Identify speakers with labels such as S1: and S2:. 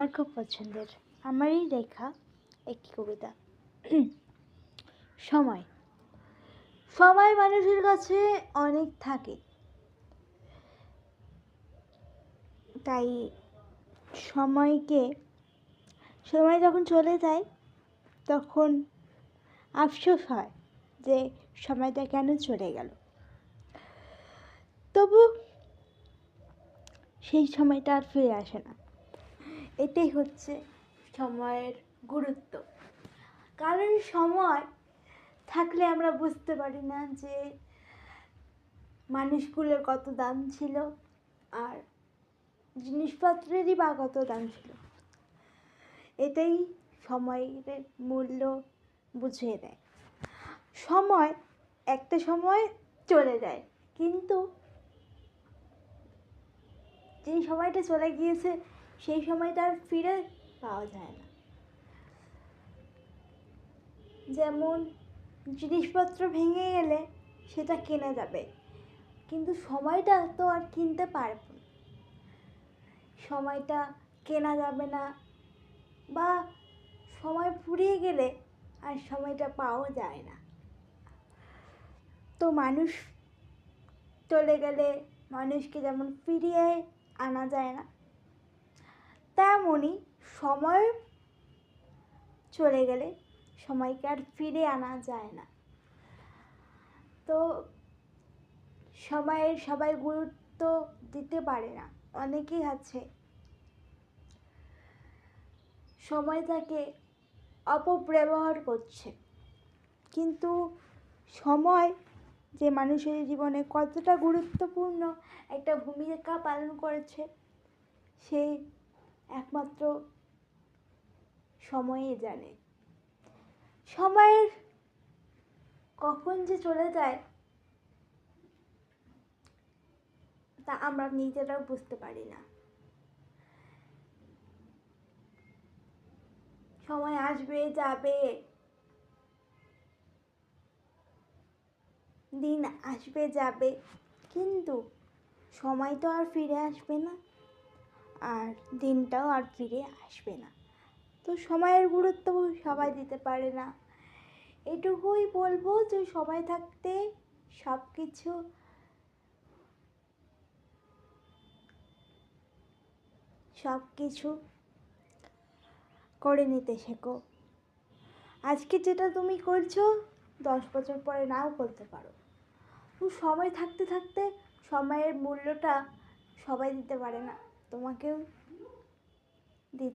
S1: আমার খুব পছন্দের আমারই লেখা একটি কবিতা। সময় সময় মানুষের কাছে অনেক থাকে, তাই সময় যখন চলে যায় তখন আফসোস হয় যে সময়টা কেন চলে গেল। তবু সেই সময়টা আর ফিরে আসে না। এটাই হচ্ছে সময়ের গুরুত্ব। কারণ সময় থাকলে আমরা বুঝতে পারি না যে মানুষগুলোর কত দাম ছিল আর জিনিসপত্রেরই বা কত দাম ছিল। এটাই সময়ের মূল্য বুঝিয়ে দেয়। সময় একটা সময় চলে যায়, কিন্তু যেই সময়টা চলে গিয়েছে সেই সময়টা আর ফিরে পাওয়া যায় না। যেমন জিনিসপত্র ভেঙে গেলে সেটা কেনা যাবে, কিন্তু সময়টা তো আর কিনতে পারব না। সময়টা কেনা যাবে না, বা সময় ফুরিয়ে গেলে আর সময়টা পাওয়া যায় না। তো মানুষ চলে গেলে মানুষকে যেমন ফিরিয়ে আনা যায় না, তেমনই সময় চলে গেলে সময়কে আর ফিরে আনা যায় না। তো সময়ের সবাই গুরুত্ব দিতে পারে না। অনেকেই আছে সময়টাকে অপব্যবহার করছে, কিন্তু সময় যে মানুষের জীবনে কতটা গুরুত্বপূর্ণ একটা ভূমিকা পালন করেছে সে একমাত্র সময়ই জানে। সময়ের কখন যে চলে যায় তা আমরা নিজেরাও বুঝতে পারি না। সময় আসবে যাবে, দিন আসবে যাবে, কিন্তু সময় তো আর ফিরে আসবে না, আর দিনটাও আর ফিরে আসবে না। তো সময়ের গুরুত্ব সবাই দিতে পারে না। এটুকুই বলবো যে সময় থাকতে সব কিছু করে নিতে শেখো। আজকে যেটা তুমি করছো 10 বছর পরে নাও করতে পারো। তো সময় থাকতে সময়ের মূল্যটা সবাই দিতে পারে না, তোমাকেও